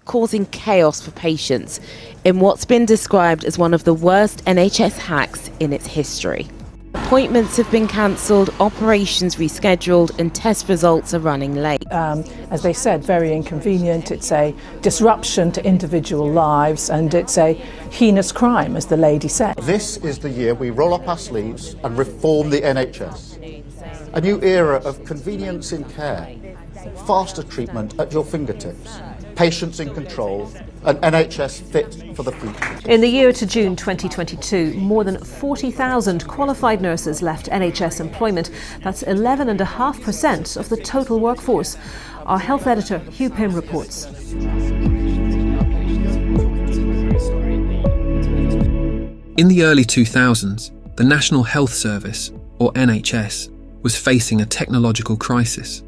causing chaos for patients in what's been described as one of the worst NHS hacks in its history. Appointments have been cancelled, operations rescheduled, and test results are running late. As they said, very inconvenient. It's a disruption to individual lives, and it's a heinous crime, as the lady said. This is the year we roll up our sleeves and reform the NHS. A new era of convenience in care, faster treatment at your fingertips, patients in control, an NHS fit for the future. In the year to June 2022, more than 40,000 qualified nurses left NHS employment. That's 11.5% of the total workforce. Our health editor, Hugh Pym, reports. In the early 2000s, the National Health Service, or NHS, was facing a technological crisis.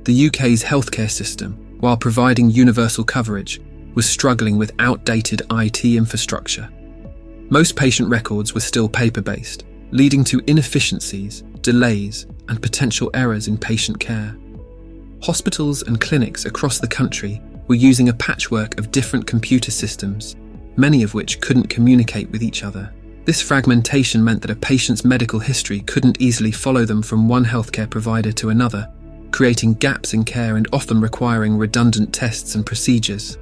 The UK's healthcare system, while providing universal coverage, was struggling with outdated IT infrastructure. Most patient records were still paper-based, leading to inefficiencies, delays, and potential errors in patient care. Hospitals and clinics across the country were using a patchwork of different computer systems, many of which couldn't communicate with each other. This fragmentation meant that a patient's medical history couldn't easily follow them from one healthcare provider to another, creating gaps in care and often requiring redundant tests and procedures.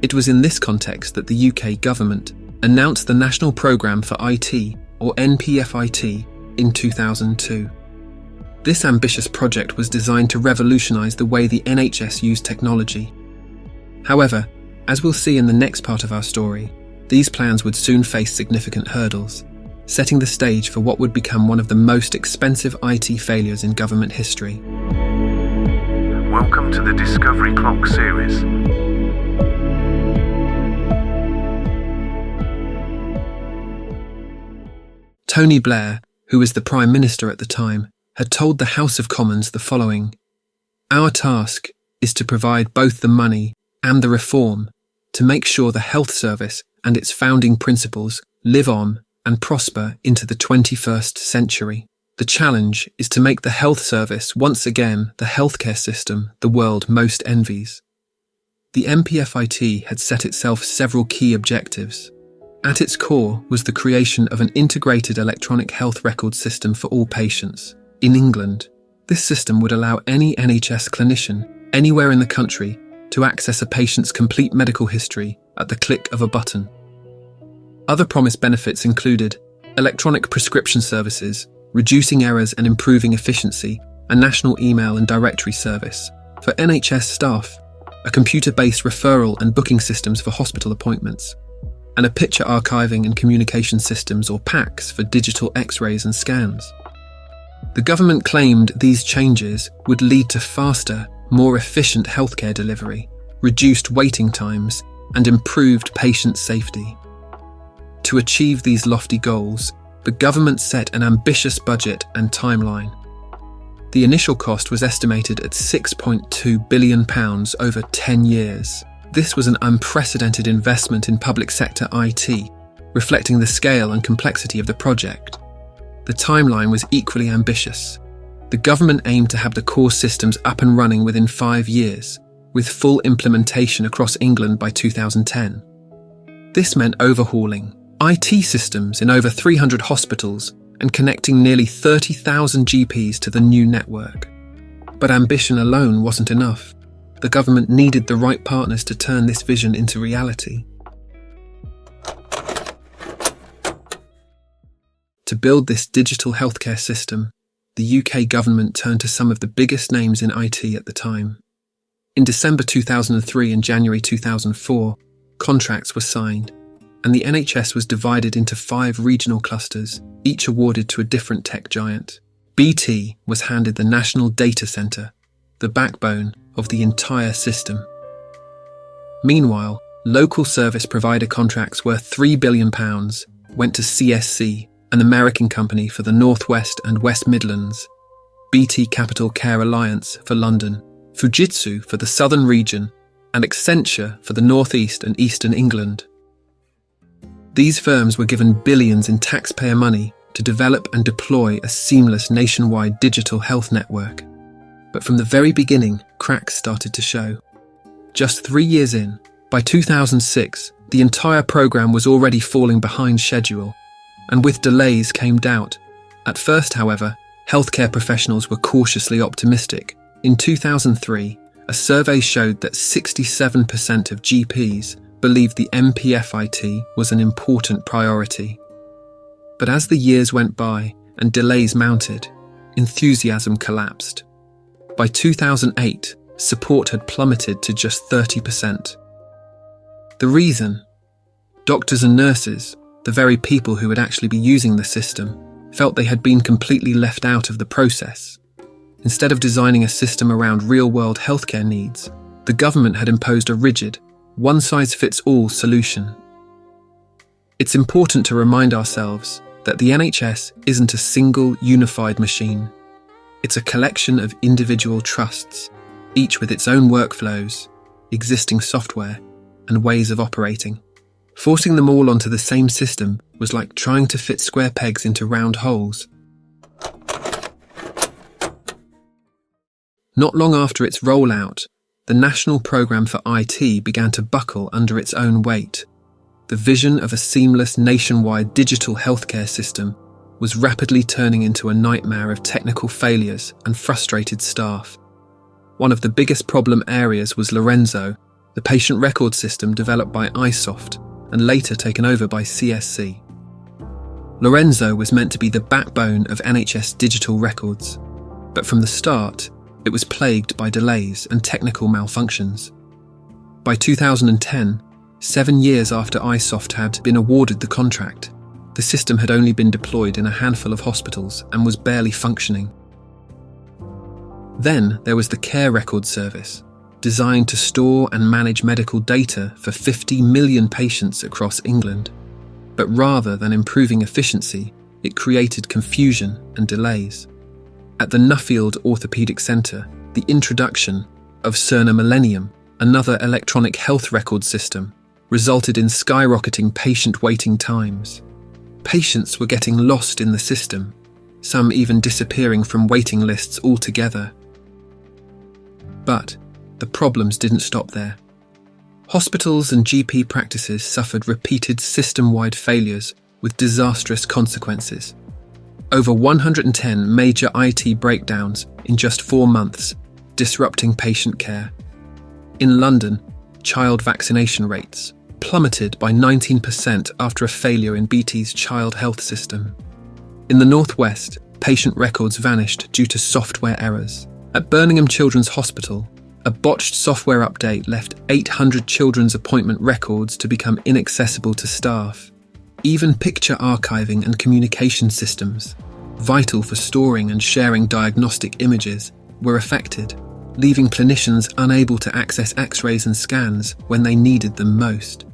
It was in this context that the UK government announced the National Programme for IT, or NPFIT, in 2002. This ambitious project was designed to revolutionise the way the NHS used technology. However, as we'll see in the next part of our story, these plans would soon face significant hurdles, setting the stage for what would become one of the most expensive IT failures in government history. Welcome to the Discovery Clock series. Tony Blair, who was the Prime Minister at the time, had told the House of Commons the following: "Our task is to provide both the money and the reform to make sure the health service and its founding principles live on and prosper into the 21st century. The challenge is to make the health service once again the healthcare system the world most envies." The NPFIT had set itself several key objectives. At its core was the creation of an integrated electronic health record system for all patients. In England, this system would allow any NHS clinician anywhere in the country to access a patient's complete medical history at the click of a button. Other promised benefits included electronic prescription services, reducing errors and improving efficiency, a national email and directory service. For NHS staff, a computer-based referral and booking systems for hospital appointments, and a picture archiving and communication systems, or PACS, for digital X-rays and scans. The government claimed these changes would lead to faster, more efficient healthcare delivery, reduced waiting times, and improved patient safety. To achieve these lofty goals, the government set an ambitious budget and timeline. The initial cost was estimated at £6.2 billion over 10 years. This was an unprecedented investment in public sector IT, reflecting the scale and complexity of the project. The timeline was equally ambitious. The government aimed to have the core systems up and running within 5 years, with full implementation across England by 2010. This meant overhauling IT systems in over 300 hospitals and connecting nearly 30,000 GPs to the new network. But ambition alone wasn't enough. The government needed the right partners to turn this vision into reality. To build this digital healthcare system, the UK government turned to some of the biggest names in IT at the time. In December 2003 and January 2004, contracts were signed, and the NHS was divided into 5 regional clusters, each awarded to a different tech giant. BT was handed the National Data Centre, the backbone of the entire system. Meanwhile, local service provider contracts worth £3 billion went to CSC, an American company for the North West and West Midlands, BT Capital Care Alliance for London, Fujitsu for the Southern region, and Accenture for the North East and Eastern England. These firms were given billions in taxpayer money to develop and deploy a seamless nationwide digital health network. But from the very beginning, cracks started to show. Just 3 years in, by 2006, the entire programme was already falling behind schedule, and with delays came doubt. At first, however, healthcare professionals were cautiously optimistic. In 2003, a survey showed that 67% of GPs believed the MPFIT was an important priority. But as the years went by and delays mounted, enthusiasm collapsed. By 2008, support had plummeted to just 30%. The reason? Doctors and nurses, the very people who would actually be using the system, felt they had been completely left out of the process. Instead of designing a system around real-world healthcare needs, the government had imposed a rigid, one-size-fits-all solution. It's important to remind ourselves that the NHS isn't a single, unified machine. It's a collection of individual trusts, each with its own workflows, existing software, and ways of operating. Forcing them all onto the same system was like trying to fit square pegs into round holes. Not long after its rollout, the National Programme for IT began to buckle under its own weight. The vision of a seamless nationwide digital healthcare system was rapidly turning into a nightmare of technical failures and frustrated staff. One of the biggest problem areas was Lorenzo, the patient record system developed by iSoft and later taken over by CSC. Lorenzo was meant to be the backbone of NHS digital records, but from the start, it was plagued by delays and technical malfunctions. By 2010, 7 years after iSoft had been awarded the contract, the system had only been deployed in a handful of hospitals and was barely functioning. Then there was the Care Record Service, designed to store and manage medical data for 50 million patients across England. But rather than improving efficiency, it created confusion and delays. At the Nuffield Orthopaedic Centre, the introduction of Cerner Millennium, another electronic health record system, resulted in skyrocketing patient waiting times. Patients were getting lost in the system, some even disappearing from waiting lists altogether. But the problems didn't stop there. Hospitals and GP practices suffered repeated system-wide failures with disastrous consequences. Over 110 major IT breakdowns in just 4 months, disrupting patient care. In London, child vaccination rates plummeted by 19% after a failure in BT's child health system. In the Northwest, patient records vanished due to software errors. At Birmingham Children's Hospital, a botched software update left 800 children's appointment records to become inaccessible to staff. Even picture archiving and communication systems, vital for storing and sharing diagnostic images, were affected, leaving clinicians unable to access X-rays and scans when they needed them most.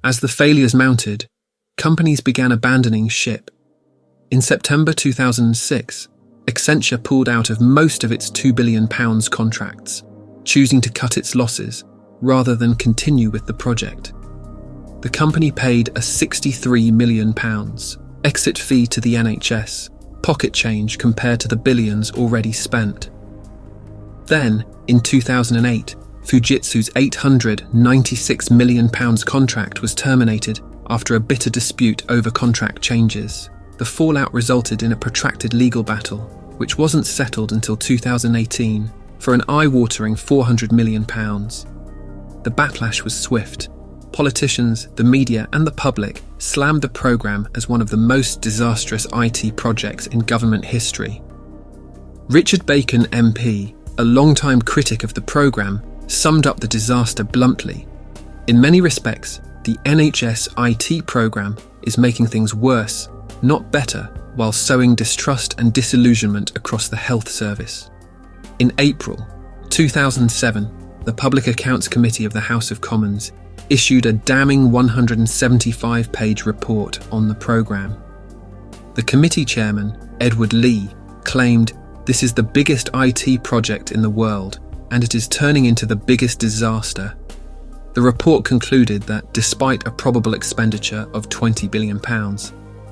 As the failures mounted, companies began abandoning ship. In September 2006, Accenture pulled out of most of its £2 billion contracts, choosing to cut its losses rather than continue with the project. The company paid a £63 million exit fee to the NHS, pocket change compared to the billions already spent. Then, in 2008, Fujitsu's £896 million contract was terminated after a bitter dispute over contract changes. The fallout resulted in a protracted legal battle, which wasn't settled until 2018, for an eye-watering £400 million. The backlash was swift. Politicians, the media and the public slammed the programme as one of the most disastrous IT projects in government history. Richard Bacon MP, a long-time critic of the programme, summed up the disaster bluntly. In many respects, the NHS IT programme is making things worse, not better, while sowing distrust and disillusionment across the health service. In April 2007, the Public Accounts Committee of the House of Commons issued a damning 175-page report on the programme. The committee chairman, Edward Lee, claimed, "This is the biggest IT project in the world, and it is turning into the biggest disaster." The report concluded that despite a probable expenditure of £20 billion,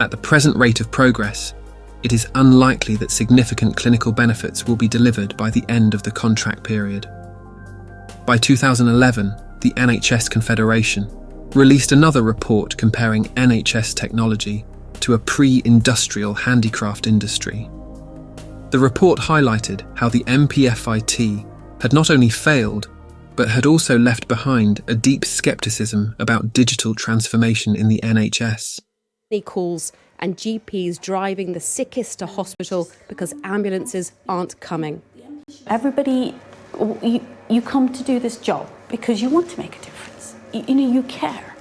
at the present rate of progress, it is unlikely that significant clinical benefits will be delivered by the end of the contract period. By 2011, the NHS Confederation released another report comparing NHS technology to a pre-industrial handicraft industry. The report highlighted how the MPFIT had not only failed, but had also left behind a deep scepticism about digital transformation in the NHS. Calls and GPs driving the sickest to hospital because ambulances aren't coming. Everybody, you come to do this job because you want to make a difference. You care.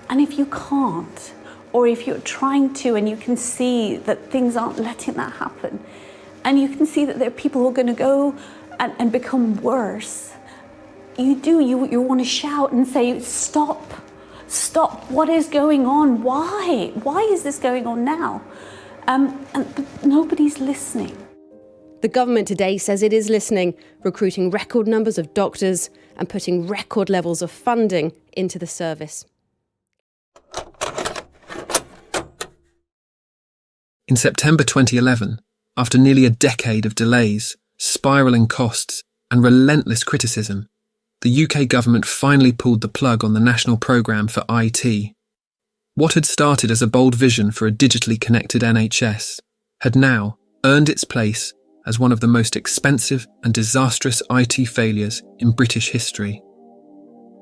And if you can't, or if you're trying to and you can see that things aren't letting that happen, and you can see that there are people who are going to go and become worse, you want to shout and say, stop, what is going on? Why is this going on now? But nobody's listening. The government today says it is listening, recruiting record numbers of doctors and putting record levels of funding into the service. In September 2011, after nearly a decade of delays, spiralling costs, and relentless criticism, the UK government finally pulled the plug on the National Programme for IT. What had started as a bold vision for a digitally connected NHS had now earned its place as one of the most expensive and disastrous IT failures in British history.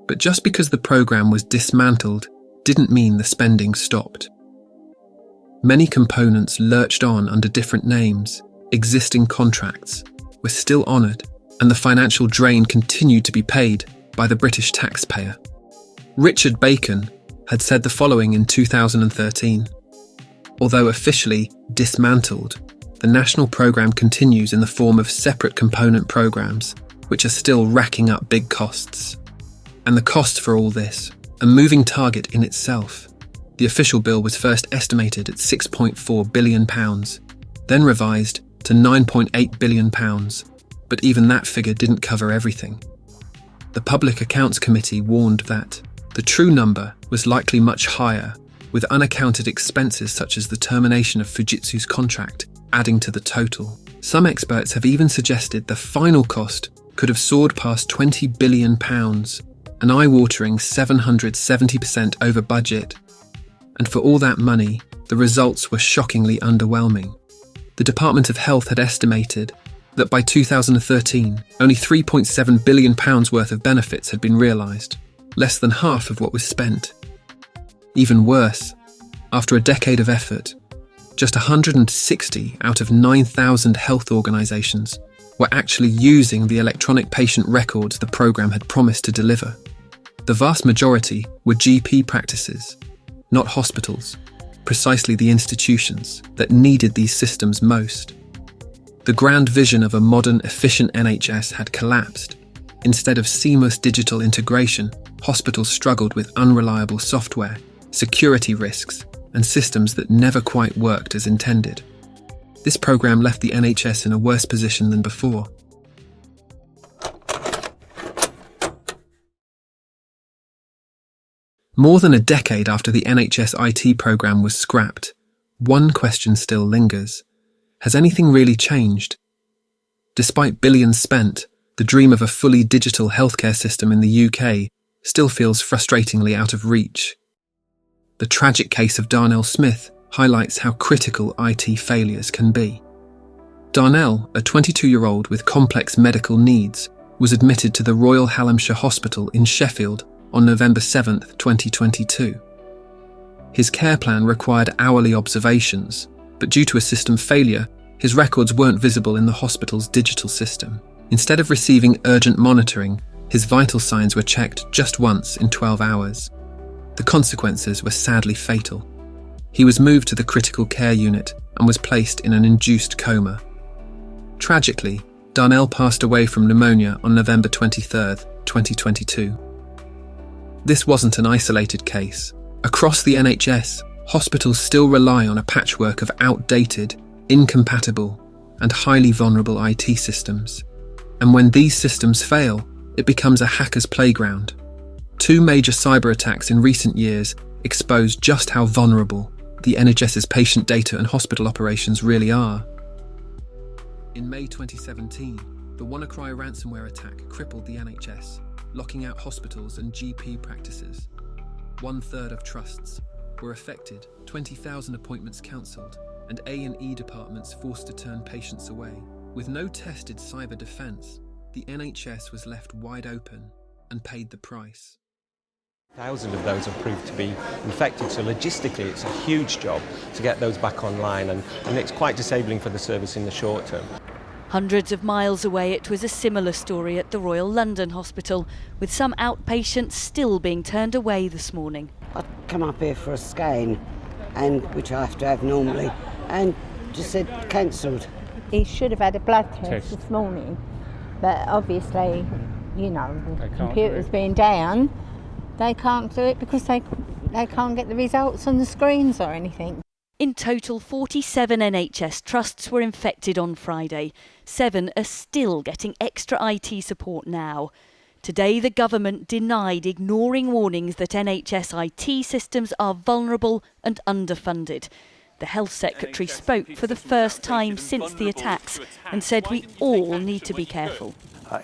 But just because the programme was dismantled didn't mean the spending stopped. Many components lurched on under different names, existing contracts were still honoured, and the financial drain continued to be paid by the British taxpayer. Richard Bacon had said the following in 2013. Although officially dismantled, the national programme continues in the form of separate component programmes, which are still racking up big costs. And the cost for all this, a moving target in itself. The official bill was first estimated at £6.4 billion, then revised to £9.8 billion, but even that figure didn't cover everything. The Public Accounts Committee warned that the true number was likely much higher, with unaccounted expenses such as the termination of Fujitsu's contract adding to the total. Some experts have even suggested the final cost could have soared past £20 billion, an eye-watering 770% over budget. And for all that money, the results were shockingly underwhelming. The Department of Health had estimated that by 2013, only £3.7 billion worth of benefits had been realised, less than half of what was spent. Even worse, after a decade of effort, just 160 out of 9,000 health organisations were actually using the electronic patient records the programme had promised to deliver. The vast majority were GP practices, not hospitals, precisely the institutions that needed these systems most. The grand vision of a modern, efficient NHS had collapsed. Instead of seamless digital integration, hospitals struggled with unreliable software, security risks, and systems that never quite worked as intended. This programme left the NHS in a worse position than before. More than a decade after the NHS IT programme was scrapped, one question still lingers. Has anything really changed? Despite billions spent, the dream of a fully digital healthcare system in the UK still feels frustratingly out of reach. The tragic case of Darnell Smith highlights how critical IT failures can be. Darnell, a 22-year-old with complex medical needs, was admitted to the Royal Hallamshire Hospital in Sheffield on November 7, 2022. His care plan required hourly observations, but due to a system failure, his records weren't visible in the hospital's digital system. Instead of receiving urgent monitoring, his vital signs were checked just once in 12 hours. The consequences were sadly fatal. He was moved to the critical care unit and was placed in an induced coma. Tragically, Darnell passed away from pneumonia on November 23, 2022. This wasn't an isolated case. Across the NHS, hospitals still rely on a patchwork of outdated, incompatible, and highly vulnerable IT systems. And when these systems fail, it becomes a hacker's playground. 2 major cyber attacks in recent years exposed just how vulnerable the NHS's patient data and hospital operations really are. In May 2017, the WannaCry ransomware attack crippled the NHS, locking out hospitals and GP practices. 1/3 of trusts were affected, 20,000 appointments cancelled, and A&E departments forced to turn patients away. With no tested cyber defence, the NHS was left wide open and paid the price. Thousands of those have proved to be infected, so logistically it's a huge job to get those back online, and it's quite disabling for the service in the short term. Hundreds of miles away, it was a similar story at the Royal London Hospital, with some outpatients still being turned away this morning. I come up here for a scan, and which I have to have normally, and just said cancelled. He should have had a blood test this morning, but obviously, you know, the computer's being down. They can't do it because they can't get the results on the screens or anything. In total, 47 NHS trusts were infected on Friday. 7 are still getting extra IT support now. Today, the government denied ignoring warnings that NHS IT systems are vulnerable and underfunded. The Health Secretary spoke for the first time since the attacks and said we all need to be careful.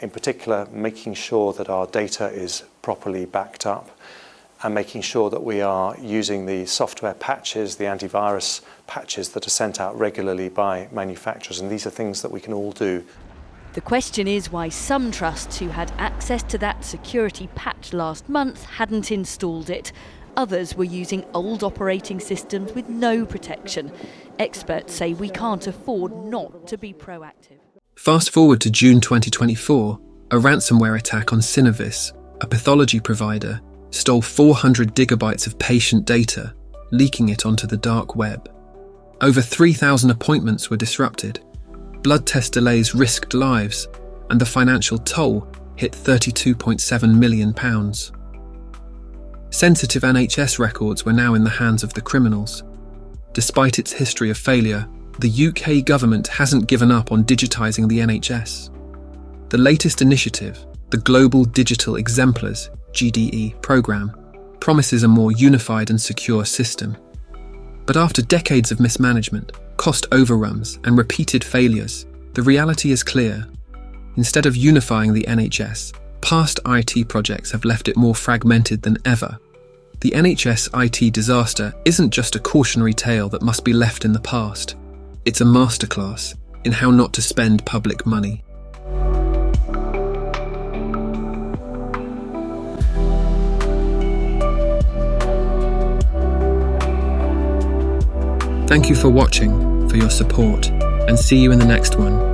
In particular, making sure that our data is properly backed up and making sure that we are using the software patches, the antivirus patches that are sent out regularly by manufacturers, and these are things that we can all do. The question is why some trusts who had access to that security patch last month hadn't installed it. Others were using old operating systems with no protection. Experts say we can't afford not to be proactive. Fast forward to June 2024, a ransomware attack on Synovis, a pathology provider, stole 400 gigabytes of patient data, leaking it onto the dark web. Over 3,000 appointments were disrupted. Blood test delays risked lives, and the financial toll hit £32.7 million. Sensitive NHS records were now in the hands of the criminals. Despite its history of failure, the UK government hasn't given up on digitising the NHS. The latest initiative, the Global Digital Exemplars (GDE) programme, promises a more unified and secure system. But after decades of mismanagement, cost overruns and repeated failures, the reality is clear. Instead of unifying the NHS, past IT projects have left it more fragmented than ever. The NHS IT disaster isn't just a cautionary tale that must be left in the past. It's a masterclass in how not to spend public money. Thank you for watching, for your support, and see you in the next one.